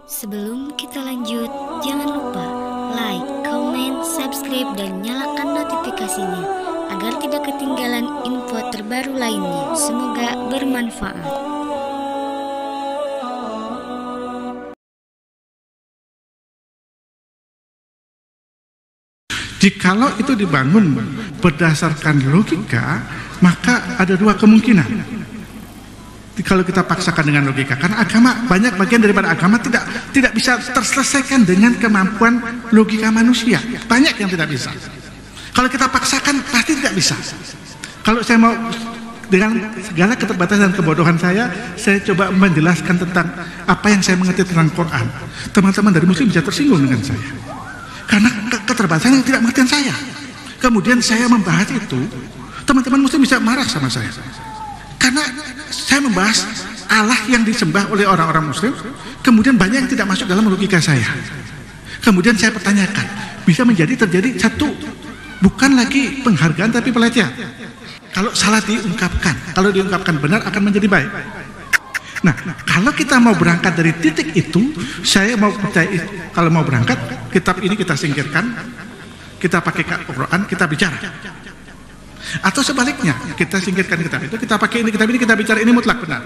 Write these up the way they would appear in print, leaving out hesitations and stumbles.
Sebelum kita lanjut, jangan lupa like, comment, subscribe, dan nyalakan notifikasinya agar tidak ketinggalan info terbaru lainnya. Semoga bermanfaat. Jikalau itu dibangun berdasarkan logika, maka ada dua kemungkinan. Kalau kita paksakan dengan logika, karena agama, banyak bagian daripada agama tidak bisa terselesaikan dengan kemampuan logika manusia. Banyak yang tidak bisa. Kalau kita paksakan pasti tidak bisa. Kalau saya mau dengan segala keterbatasan dan kebodohan saya coba menjelaskan tentang apa yang saya mengerti tentang Quran. Teman-teman dari Muslim bisa tersinggung dengan saya, karena keterbatasan yang tidak mengerti saya. Kemudian saya membahas itu, teman-teman Muslim bisa marah sama saya, karena saya membahas Allah yang disembah oleh orang-orang Muslim, kemudian banyak yang tidak masuk dalam logika saya. Kemudian saya pertanyakan, bisa terjadi satu, bukan lagi penghargaan tapi pelecehan. Kalau salah diungkapkan, kalau diungkapkan benar akan menjadi baik. Nah, kalau kita mau berangkat dari titik itu, saya mau percaya, kalau mau berangkat, kitab ini kita singkirkan, kita pakai Quran, kita bicara. Atau sebaliknya, kita singkirkan kitab itu, kita pakai ini, kitab ini, kita bicara ini mutlak benar.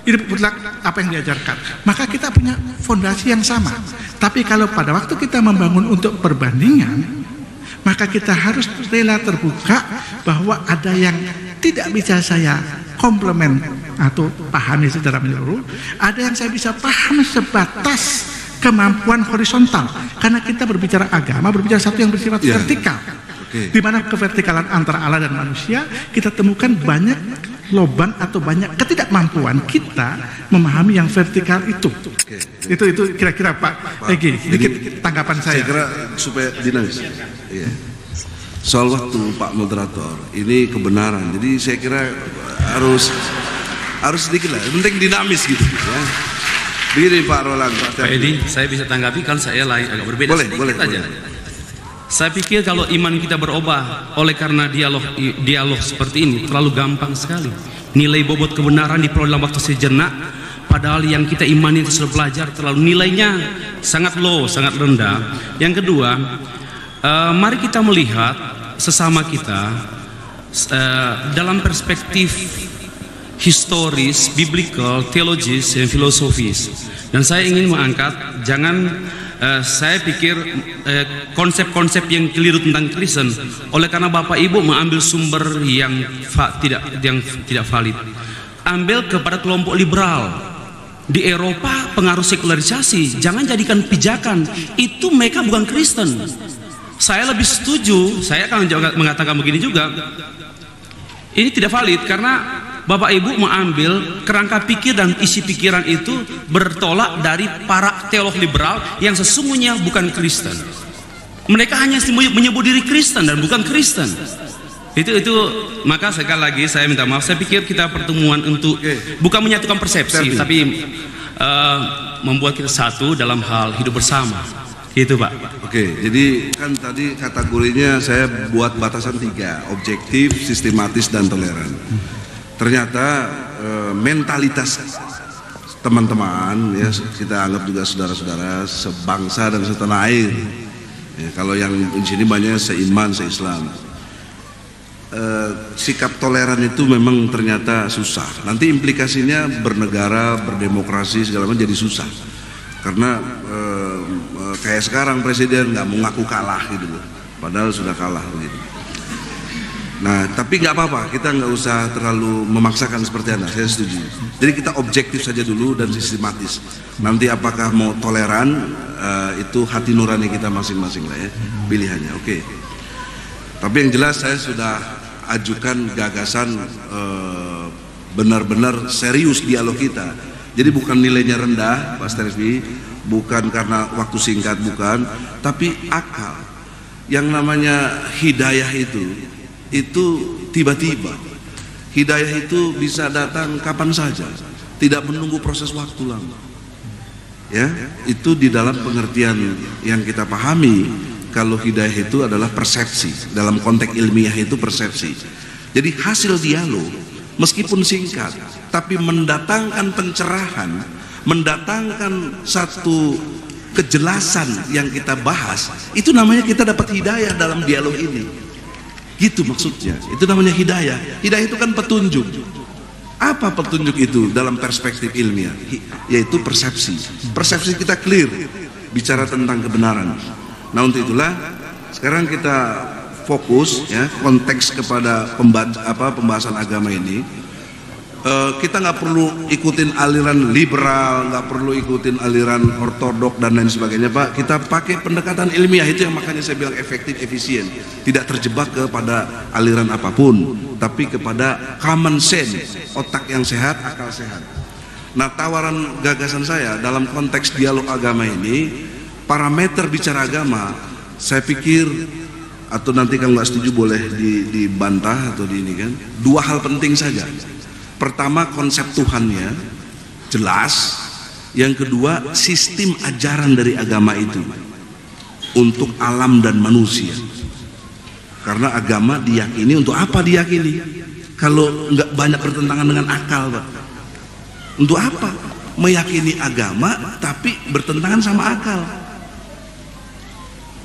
Ini mutlak apa yang diajarkan. Maka kita punya fondasi yang sama. Tapi kalau pada waktu kita membangun untuk perbandingan, maka kita harus rela terbuka bahwa ada yang tidak bisa saya komplement atau pahami secara menyeluruh, ada yang saya bisa pahami sebatas kemampuan horizontal, karena kita berbicara agama, berbicara satu yang bersifat vertikal. Di mana kevertikalan antara Allah dan manusia, kita temukan banyak lubang atau banyak ketidakmampuan kita memahami yang vertikal itu. Itu kira-kira Pak Egi, sedikit tanggapan saya. Saya kira supaya dinamis. Iya. Soal waktu Pak Moderator, ini kebenaran. Jadi saya kira harus sedikit lah, penting dinamis gitu ya. Begini Pak Roland. Pak Edi, saya bisa tanggapi kalau saya lain agak berbeda sedikit aja. Saya pikir kalau iman kita berubah oleh karena dialog seperti ini terlalu gampang sekali. Nilai bobot kebenaran diperoleh dalam waktu sejenak, padahal yang kita imani itu sudah belajar terlalu nilainya sangat low, sangat rendah. Yang kedua, mari kita melihat sesama kita dalam perspektif historis, biblical, teologis, dan filosofis. Dan saya ingin mengangkat, saya pikir konsep-konsep yang keliru tentang Kristen oleh karena Bapak Ibu mengambil sumber yang tidak valid. Ambil kepada kelompok liberal di Eropa, pengaruh sekularisasi. Jangan jadikan pijakan itu mereka bukan Kristen. Saya lebih setuju, saya akan mengatakan begini juga. Ini tidak valid karena Bapak Ibu mengambil kerangka pikir dan isi pikiran itu bertolak dari para teolog liberal yang sesungguhnya bukan Kristen. Mereka hanya menyebut diri Kristen dan bukan Kristen. Itu maka sekali lagi saya minta maaf. Saya pikir kita pertemuan untuk bukan menyatukan persepsi, tapi membuat kita satu dalam hal hidup bersama. Itu Pak. Oke, jadi kan tadi kategorinya saya buat batasan 3, objektif, sistematis, dan toleran. Ternyata mentalitas teman-teman ya, kita anggap juga saudara-saudara sebangsa dan setanah air ya, kalau yang di sini banyak seiman, seislam, sikap toleran itu memang ternyata susah. Nanti implikasinya bernegara, berdemokrasi segala macam jadi susah, karena kayak sekarang presiden nggak mau ngaku kalah gitu loh, padahal sudah kalah gitu. Nah, tapi nggak apa-apa, kita nggak usah terlalu memaksakan seperti Anda, saya setuju. Jadi kita objektif saja dulu dan sistematis. Nanti apakah mau toleran, itu hati nurani kita masing-masing lah ya, pilihannya. Oke. Tapi yang jelas saya sudah ajukan gagasan benar-benar serius dialog kita. Jadi bukan nilainya rendah, Pak Steresbi, bukan karena waktu singkat, bukan, tapi akal. Yang namanya hidayah itu tiba-tiba. Hidayah itu bisa datang kapan saja, tidak menunggu proses waktu lama. Ya, itu di dalam pengertian yang kita pahami, kalau hidayah itu adalah persepsi. Dalam konteks ilmiah itu persepsi. Jadi hasil dialog meskipun singkat, tapi mendatangkan pencerahan, mendatangkan satu kejelasan yang kita bahas, itu namanya kita dapat hidayah dalam dialog ini. Gitu maksudnya. Itu namanya hidayah. Hidayah itu kan petunjuk. Apa petunjuk itu dalam perspektif ilmiah? Yaitu persepsi. Persepsi kita clear bicara tentang kebenaran. Nah, untuk itulah sekarang kita fokus ya, konteks kepada pembahasan agama ini. Kita nggak perlu ikutin aliran liberal, nggak perlu ikutin aliran ortodok dan lain sebagainya, Pak. Kita pakai pendekatan ilmiah, itu yang makanya saya bilang efektif, efisien, tidak terjebak kepada aliran apapun, tapi kepada common sense, otak yang sehat, akal sehat. Nah, tawaran gagasan saya dalam konteks dialog agama ini, parameter bicara agama, saya pikir, atau nanti kalau nggak setuju boleh dibantah atau di ini kan, dua hal penting saja. Pertama, konsep Tuhannya jelas. Yang kedua, sistem ajaran dari agama itu untuk alam dan manusia. Karena agama diyakini untuk apa diyakini? Kalau nggak banyak bertentangan dengan akal, Pak. Untuk apa meyakini agama tapi bertentangan sama akal?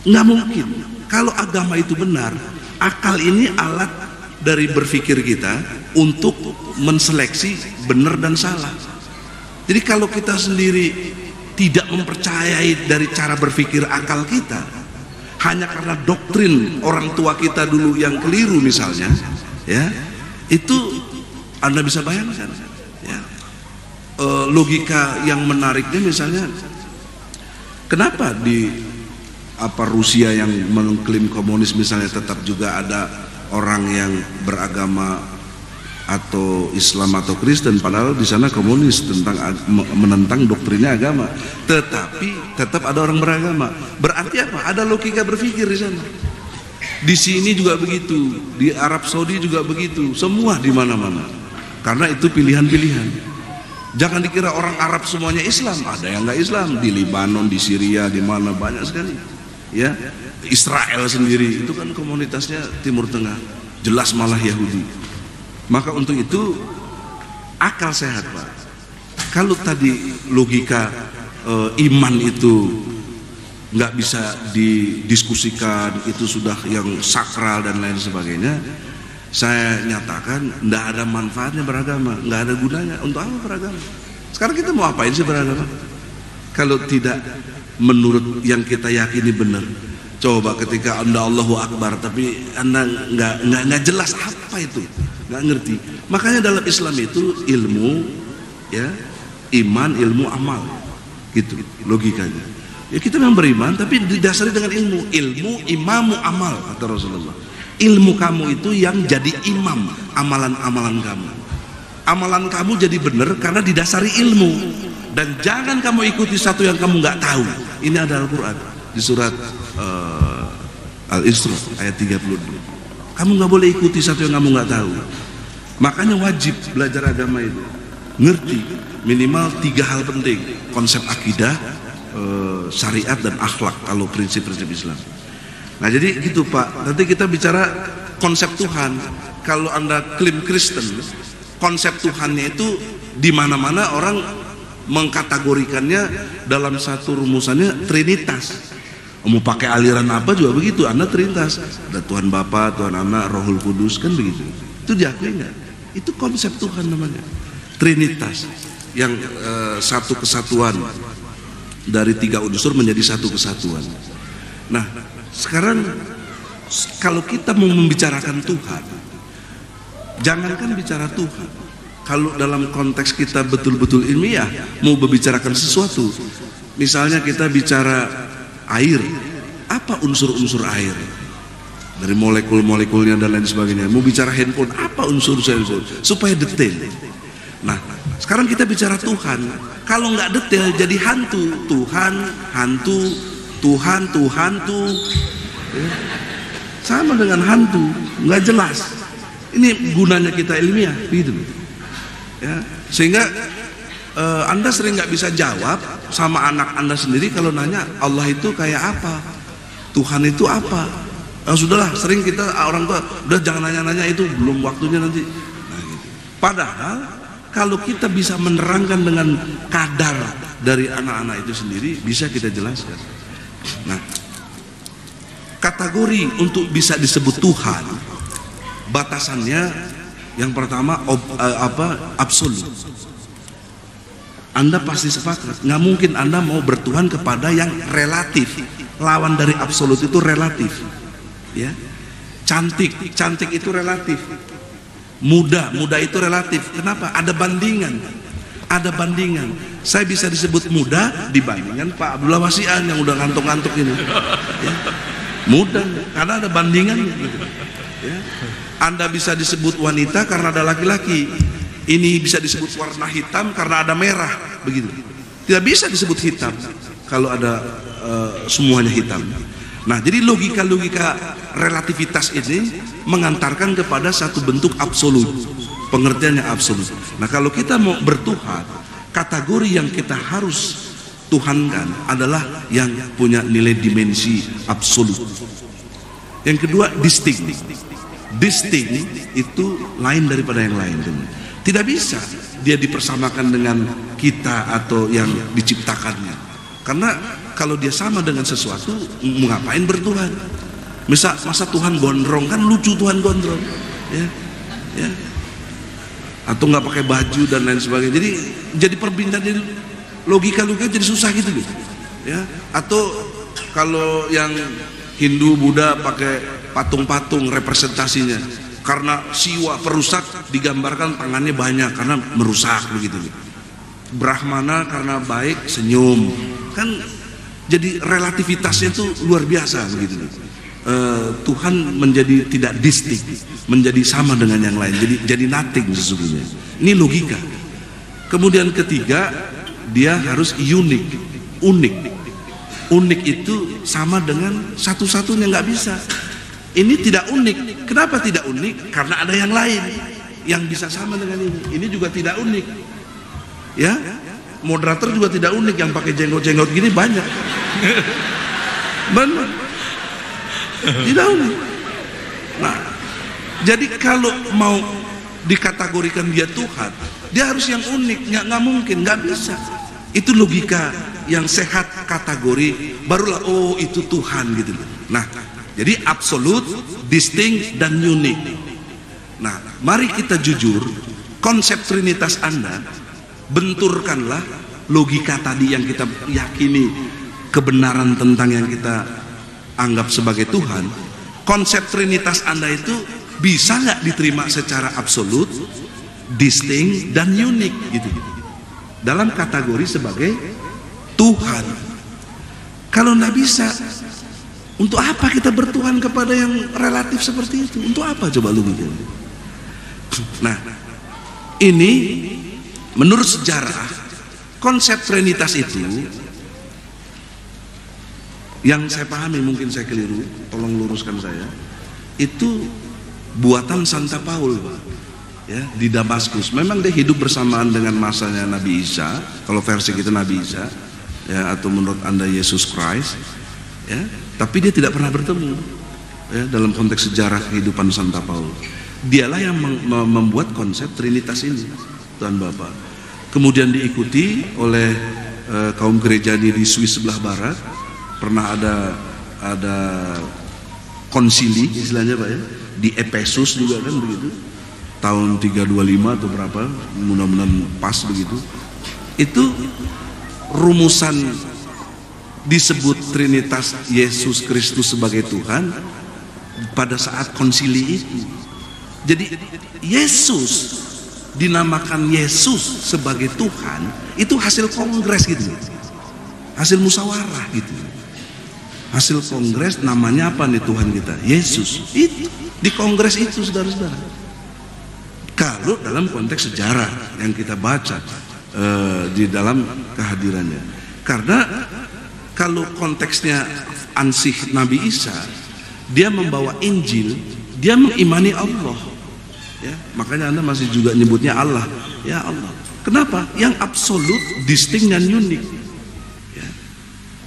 Nggak mungkin. Kalau agama itu benar, akal ini alat dari berpikir kita untuk menseleksi benar dan salah. Jadi kalau kita sendiri tidak mempercayai dari cara berpikir akal kita, hanya karena doktrin orang tua kita dulu yang keliru misalnya, ya, itu Anda bisa bayangkan, ya, logika yang menariknya misalnya, kenapa di Rusia yang mengklaim komunis misalnya tetap juga ada orang yang beragama atau Islam atau Kristen, padahal di sana komunis, menentang doktrinnya agama, tetapi tetap ada orang beragama. Berarti apa? Ada logika berpikir di sana. Di sini juga begitu, di Arab Saudi juga begitu, semua di mana-mana. Karena itu pilihan-pilihan. Jangan dikira orang Arab semuanya Islam, ada yang nggak Islam di Libanon, di Syria, di mana banyak sekali. Ya, Israel sendiri itu kan komunitasnya Timur Tengah, jelas malah Yahudi. Maka untuk itu akal sehat, Pak. Kalau tadi logika iman itu nggak bisa didiskusikan, itu sudah yang sakral dan lain sebagainya, saya nyatakan nggak ada manfaatnya beragama, nggak ada gunanya. Untuk apa beragama? Sekarang kita mau apain sih beragama? Kalau tidak menurut yang kita yakini benar. Coba ketika Anda Allahu Akbar tapi Anda nggak jelas apa itu, nggak ngerti. Makanya dalam Islam itu ilmu, ya, iman, ilmu, amal, gitu logikanya. Ya kita memang beriman tapi didasari dengan ilmu. Ilmu imamu amal, kata Rasulullah. Ilmu kamu itu yang jadi imam amalan-amalan kamu. Amalan kamu jadi benar karena didasari ilmu. Dan jangan kamu ikuti satu yang kamu nggak tahu. Ini ada Al-Quran di surat Al-Isra ayat 32. Kamu nggak boleh ikuti satu yang kamu nggak tahu. Makanya wajib belajar agama itu, ngerti minimal 3 hal penting: konsep akidah, syariat, dan akhlak. Kalau prinsip-prinsip Islam. Nah jadi gitu, Pak. Nanti kita bicara konsep Tuhan. Kalau Anda klaim Kristen, konsep Tuhannya itu di mana-mana orang mengkategorikannya dalam satu rumusannya Trinitas. Mau pakai aliran apa juga begitu, Anda Trinitas, ada Tuhan Bapa, Tuhan Anak, Rohul Kudus, kan begitu. Itu diakui nggak? Itu konsep Tuhan namanya Trinitas, yang satu kesatuan dari 3 unsur menjadi satu kesatuan. Nah sekarang kalau kita mau membicarakan Tuhan, jangankan bicara Tuhan, kalau dalam konteks kita betul-betul ilmiah mau membicarakan sesuatu, misalnya kita bicara air, apa unsur-unsur air dari molekul-molekulnya dan lain sebagainya. Mau bicara handphone, apa unsur-unsur, supaya detail. Nah sekarang kita bicara Tuhan, kalau nggak detail jadi hantu. Tuhan hantu, Tuhan tuh hantu, sama dengan hantu, nggak jelas. Ini gunanya kita ilmiah, gitu. Ya, sehingga Anda sering nggak bisa jawab sama anak Anda sendiri kalau nanya Allah itu kayak apa, Tuhan itu apa. Sudahlah, sering kita orang tua udah jangan nanya-nanya itu, belum waktunya nanti. Nah, gitu. Padahal kalau kita bisa menerangkan dengan kadar dari anak-anak itu sendiri, bisa kita jelaskan. Nah, kategori untuk bisa disebut Tuhan, batasannya yang pertama absolut. Anda pasti sepakat, nggak mungkin Anda mau bertuhan kepada yang relatif. Lawan dari absolut itu relatif, ya. Cantik itu relatif. Muda itu relatif. Kenapa? Ada bandingan. Saya bisa disebut muda dibandingkan Pak Abdullah Wasian yang udah ngantuk-ngantuk ini, ya. Muda karena ada bandingan, gitu. Ya. Anda bisa disebut wanita karena ada laki-laki. Ini bisa disebut warna hitam karena ada merah, begitu. Tidak bisa disebut hitam kalau ada semuanya hitam. Nah, jadi logika relativitas ini mengantarkan kepada satu bentuk absolut, pengertian yang absolut. Nah, kalau kita mau bertuhan, kategori yang kita harus tuhankan adalah yang punya nilai dimensi absolut. Yang kedua, distinct. Distinct itu lain daripada yang lain. Tidak bisa dia dipersamakan dengan kita atau yang diciptakannya. Karena kalau dia sama dengan sesuatu, mau ngapain bertuhan? Masa Tuhan gondrong, kan lucu Tuhan gondrong, ya, ya. Atau nggak pakai baju dan lain sebagainya. Jadi perbincangan, jadi logika jadi susah gitu, ya. Atau kalau yang Hindu Buddha pakai patung-patung representasinya. Karena siwa perusak digambarkan tangannya banyak karena merusak, begitu. Brahmana karena baik senyum, kan jadi relativitasnya itu luar biasa, begitu. Tuhan menjadi tidak distinct, menjadi sama dengan yang lain, jadi nothing sesungguhnya. Ini logika. Kemudian ketiga, dia harus unik. Unik itu sama dengan satu-satunya, nggak bisa. Ini tidak unik. Kenapa tidak unik? Karena ada yang lain yang bisa sama dengan ini. Ini juga tidak unik, ya. Moderator juga tidak unik, yang pakai jenggot-jenggot gini banyak. Benar, tidak unik. Nah, jadi kalau mau dikategorikan dia Tuhan, dia harus yang unik. Nggak mungkin, nggak bisa. Itu logika yang sehat kategori, barulah oh itu Tuhan, gitu. Nah, jadi absolut, distinct, dan unik. Nah, mari kita jujur, konsep Trinitas Anda, benturkanlah logika tadi yang kita yakini kebenaran tentang yang kita anggap sebagai Tuhan. Konsep Trinitas Anda itu bisa nggak diterima secara absolut, distinct, dan unik, gitu, dalam kategori sebagai Tuhan. Kalau nggak bisa, untuk apa kita bertuhan kepada yang relatif seperti itu? Untuk apa coba lu mikir? Nah, ini menurut sejarah konsep Trinitas itu, yang saya pahami, mungkin saya keliru, tolong luruskan saya, itu buatan Santa Paul, ya, di Damaskus. Memang dia hidup bersamaan dengan masanya Nabi Isa, kalau versi kita Nabi Isa, ya, atau menurut Anda Yesus Christ, ya. Tapi dia tidak pernah bertemu, ya, dalam konteks sejarah kehidupan Santa Paul. Dialah yang membuat konsep Trinitas ini, Tuhan Bapa. Kemudian diikuti oleh kaum gereja di Swiss sebelah barat. Pernah ada konsili istilahnya, Pak, ya, di Efesus juga, kan begitu, tahun 325 atau berapa, mudah-mudahan pas begitu. Itu rumusan disebut Trinitas Yesus Kristus sebagai Tuhan pada saat konsili itu. Jadi Yesus dinamakan Yesus sebagai Tuhan itu hasil kongres, gitu, hasil musyawarah, gitu. Hasil kongres, namanya apa nih Tuhan kita? Yesus. Itu di kongres itu, saudara-saudara. Kalau dalam konteks sejarah yang kita baca di dalam kehadirannya, karena kalau konteksnya ansih Nabi Isa, dia membawa Injil, dia mengimani Allah, ya. Makanya Anda masih juga nyebutnya Allah, ya Allah. Kenapa? Yang absolut, distinct, dan unik, ya.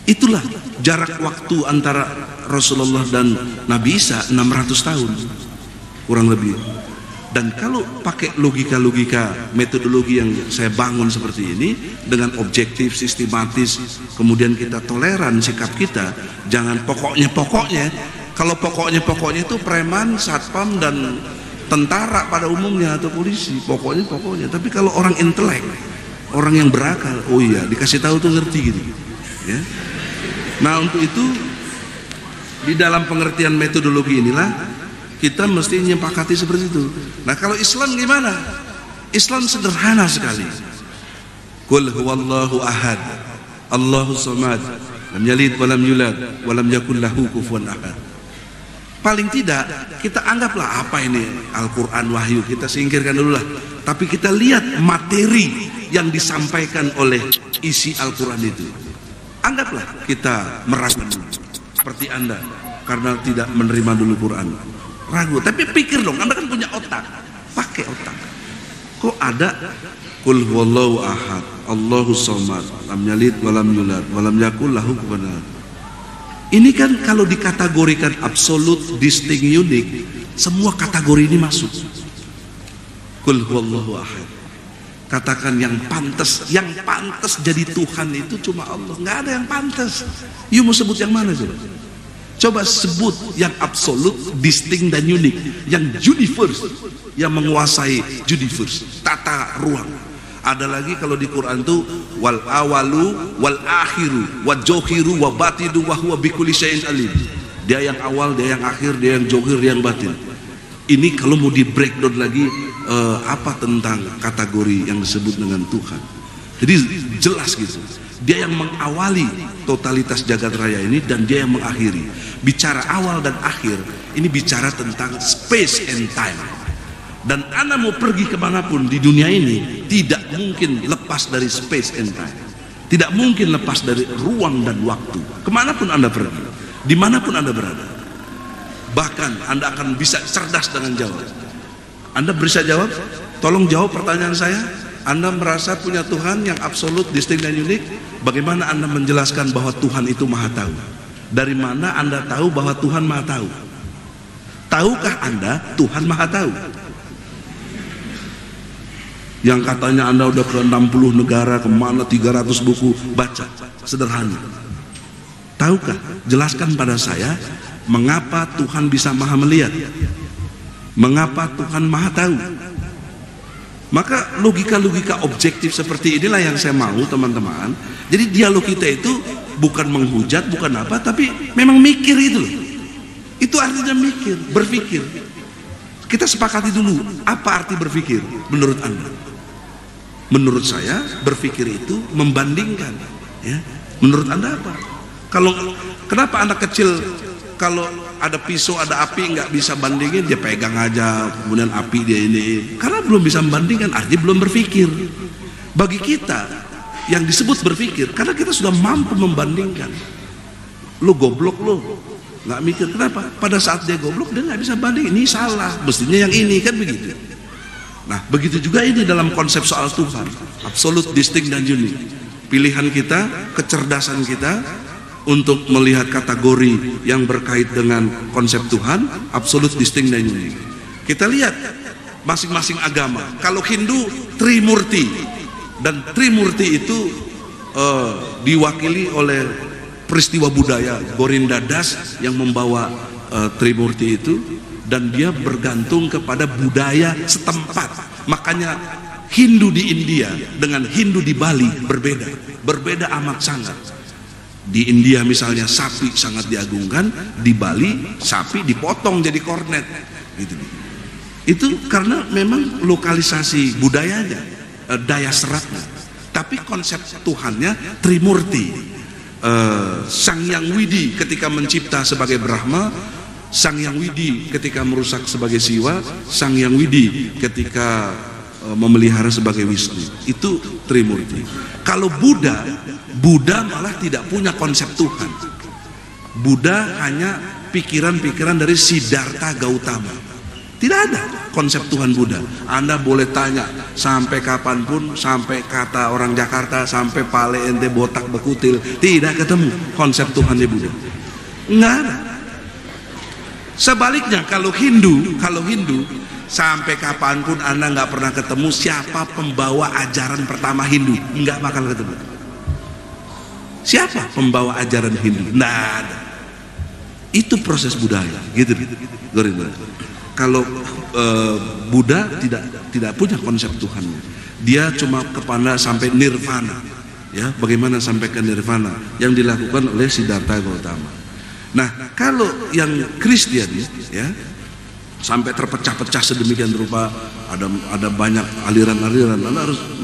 Itulah jarak waktu antara Rasulullah dan Nabi Isa, 600 tahun kurang lebih. Dan kalau pakai logika-logika metodologi yang saya bangun seperti ini dengan objektif, sistematis, kemudian kita toleran sikap kita, jangan pokoknya. Kalau pokoknya itu preman, satpam dan tentara pada umumnya atau polisi, pokoknya. Tapi kalau orang intelek, orang yang berakal, oh iya, dikasih tahu tuh ngerti gitu, ya. Nah, untuk itu di dalam pengertian metodologi inilah kita mesti menyepakati seperti itu. Nah, kalau Islam gimana? Islam sederhana sekali. Qul huwallahu ahad, Allahus samad, lam yalid walam yulad walam yakul lahu kufuwan ahad. Paling tidak kita anggaplah apa ini Al-Quran wahyu, kita singkirkan dulu lah. Tapi kita lihat materi yang disampaikan oleh isi Al-Quran itu. Anggaplah kita meragukan dulu, seperti Anda, karena tidak menerima dulu Quran. Ragu, tapi pikir dong, Anda kan punya otak, pakai otak. Kok ada Qul huwallahu ahad, Allahus samad, lam yalid walam yulad walam yakul lahu kufuwan ahad. Ini kan kalau dikategorikan absolut, distinct, unik, semua kategori ini masuk. Qul huwallahu ahad. Katakan yang pantas jadi Tuhan itu cuma Allah, nggak ada yang pantas. You mau sebut yang mana coba? Coba sebut yang absolut, distinct dan unik, yang universe, yang menguasai universe, tata ruang. Ada lagi kalau di Quran itu wal awalu wal akhiru wa johiru wa batinu wa huwa bikulli syai'in alim. Dia yang awal, dia yang akhir, dia yang johir, dia yang batin. Ini kalau mau di breakdown lagi apa tentang kategori yang disebut dengan Tuhan. Jadi jelas gitu. Dia yang mengawali totalitas jagat raya ini dan dia yang mengakhiri. Bicara awal dan akhir ini bicara tentang space and time. Dan Anda mau pergi kemanapun di dunia ini tidak mungkin lepas dari space and time. Tidak mungkin lepas dari ruang dan waktu. Kemanapun Anda pergi, dimanapun Anda berada. Bahkan Anda akan bisa cerdas dengan jawab. Anda bisa jawab? Tolong jawab pertanyaan saya. Anda merasa punya Tuhan yang absolut, distinct dan unik. Bagaimana Anda menjelaskan bahwa Tuhan itu maha tahu? Dari mana Anda tahu bahwa Tuhan maha tahu? Tahukah Anda Tuhan maha tahu? Yang katanya Anda udah ke 60 negara, kemana 300 buku, baca. Sederhana. Tahukah? Jelaskan pada saya mengapa Tuhan bisa maha melihat? Mengapa Tuhan maha tahu? Maka logika-logika objektif seperti inilah yang saya mau, teman-teman. Jadi dialog kita itu bukan menghujat, bukan apa, tapi memang mikir itu loh. Itu artinya mikir, berpikir. Kita sepakati dulu, apa arti berpikir menurut Anda? Menurut saya, berpikir itu membandingkan, ya. Menurut Anda apa? Kalau kenapa anak kecil kalau ada pisau, ada api, nggak bisa bandingin, dia pegang aja, kemudian api dia ini, karena belum bisa membandingkan, artinya belum berpikir. Bagi kita yang disebut berpikir, karena kita sudah mampu membandingkan. Lo goblok lo, nggak mikir, kenapa? Pada saat dia goblok dia nggak bisa banding, ini salah, mestinya yang ini, kan begitu. Nah, begitu juga ini dalam konsep soal Tuhan, absolut, distinct dan unik. Pilihan kita, kecerdasan kita untuk melihat kategori yang berkait dengan konsep Tuhan, absolut, distinct dan unik. Kita lihat masing-masing agama. Kalau Hindu, Trimurti, dan Trimurti itu diwakili oleh peristiwa budaya Gorinda Das yang membawa Trimurti itu, dan dia bergantung kepada budaya setempat. Makanya Hindu di India dengan Hindu di Bali berbeda amat sangat. Di India misalnya sapi sangat diagungkan, di Bali sapi dipotong jadi kornet gitu. Itu karena memang lokalisasi budayanya, daya seratnya. Tapi konsep Tuhannya Trimurti. Sang Yang Widi ketika mencipta sebagai Brahma, Sang Yang Widi ketika merusak sebagai Siwa, Sang Yang Widi ketika memelihara sebagai Wisnu. Itu Trimurti. Kalau Buddha malah tidak punya konsep Tuhan. Buddha hanya pikiran-pikiran dari Siddhartha Gautama. Tidak ada konsep Tuhan Buddha. Anda boleh tanya sampai kapanpun, sampai kata orang Jakarta, sampai pale ente botak bekutil, tidak ketemu konsep Tuhan di Buddha. Enggak ada. Sebaliknya kalau Hindu sampai kapanpun Anda nggak pernah ketemu siapa pembawa ajaran pertama Hindu, nggak bakal ketemu. Siapa pembawa ajaran Hindu? Nggak ada. Itu proses budaya, gitu. Kalau Buddha tidak punya konsep Tuhannya. Dia cuma kepada sampai nirvana. Ya, bagaimana sampai ke nirvana yang dilakukan oleh Siddhartha Gautama. Nah, kalau yang Kristen ya sampai terpecah-pecah sedemikian rupa, ada banyak aliran-aliran,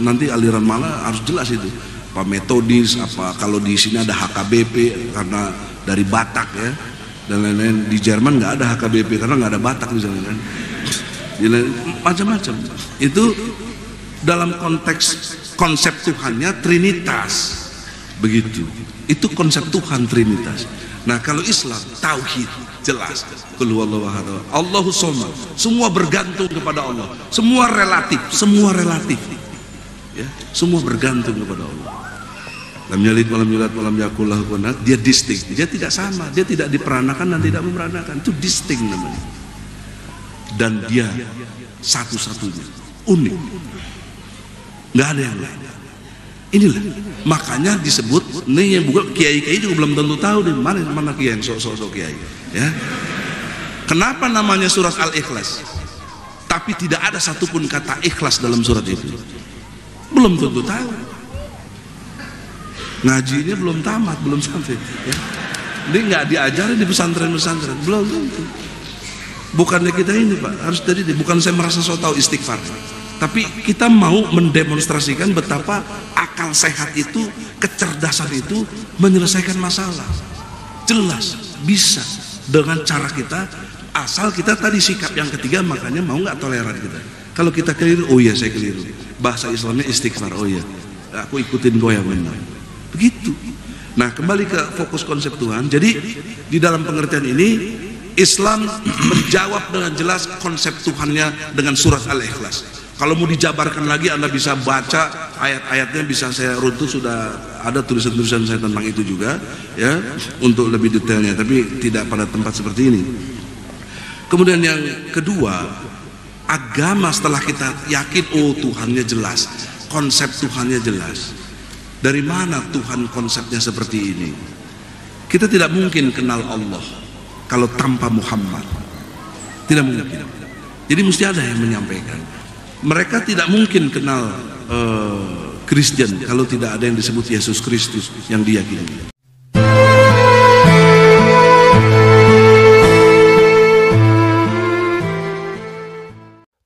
nanti aliran mana harus jelas itu. Apa Metodis, apa kalau di sini ada HKBP karena dari Batak ya, dan lain-lain. Di Jerman nggak ada HKBP karena nggak ada Batak misalnya kan. Macam-macam. Itu dalam konteks konsep Tuhannya Trinitas, begitu. Itu konsep Tuhan Trinitas. Nah, kalau Islam tauhid jelas. Qul huwallahu ahad, Allahus somad. Semua bergantung kepada Allah. Semua relatif. Ya, semua bergantung kepada Allah. Lam yalid walam yulad walam yakul lahu kufuwan ahad. Dia distinct. Dia tidak sama. Dia tidak diperanakan dan tidak memeranakan. Itu distinct namanya. Dan dia satu-satunya, unik. Nggak ada yang lain. Inilah makanya disebut, nih yang bukan kiai-kiai juga belum tentu tahu deh mana kiai yang sok-sok kiai ya. Kenapa namanya surat Al-Ikhlas tapi tidak ada satupun kata ikhlas dalam surat itu? Belum tentu tahu, ngajinya belum tamat, belum sampai ya. Ini nggak diajarin di pesantren-pesantren, belum tentu. Bukannya kita ini Pak harus tadi, bukan saya merasa so tahu istighfar, tapi kita mau mendemonstrasikan betapa akal sehat itu, kecerdasan itu menyelesaikan masalah. Jelas bisa dengan cara kita, asal kita tadi sikap yang ketiga. Makanya mau nggak toleran kita. Kalau kita keliru, oh iya saya keliru. Bahasa Islamnya istighfar, oh iya aku ikutin kau yang benar. Begitu. Nah, kembali ke fokus konsep Tuhan. Jadi di dalam pengertian ini Islam menjawab dengan jelas konsep Tuhannya dengan surat Al-Ikhlas. Kalau mau dijabarkan lagi, Anda bisa baca ayat-ayatnya, bisa saya runtuh, sudah ada tulisan-tulisan saya tentang itu juga ya, untuk lebih detailnya, tapi tidak pada tempat seperti ini. Kemudian yang kedua, agama setelah kita yakin oh Tuhannya jelas, konsep Tuhannya jelas. Dari mana Tuhan konsepnya seperti ini? Kita tidak mungkin kenal Allah kalau tanpa Muhammad. Tidak mungkin. Jadi mesti ada yang menyampaikan. Mereka tidak mungkin kenal Kristen kalau tidak ada yang disebut Yesus Kristus yang diyakini.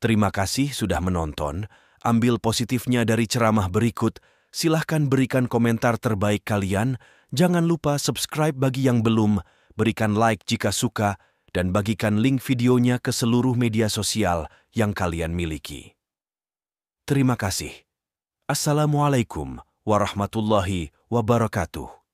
Terima kasih sudah menonton. Ambil positifnya dari ceramah berikut. Silahkan berikan komentar terbaik kalian. Jangan lupa subscribe bagi yang belum. Berikan like jika suka. Dan bagikan link videonya ke seluruh media sosial yang kalian miliki. Terima kasih. Assalamualaikum warahmatullahi wabarakatuh.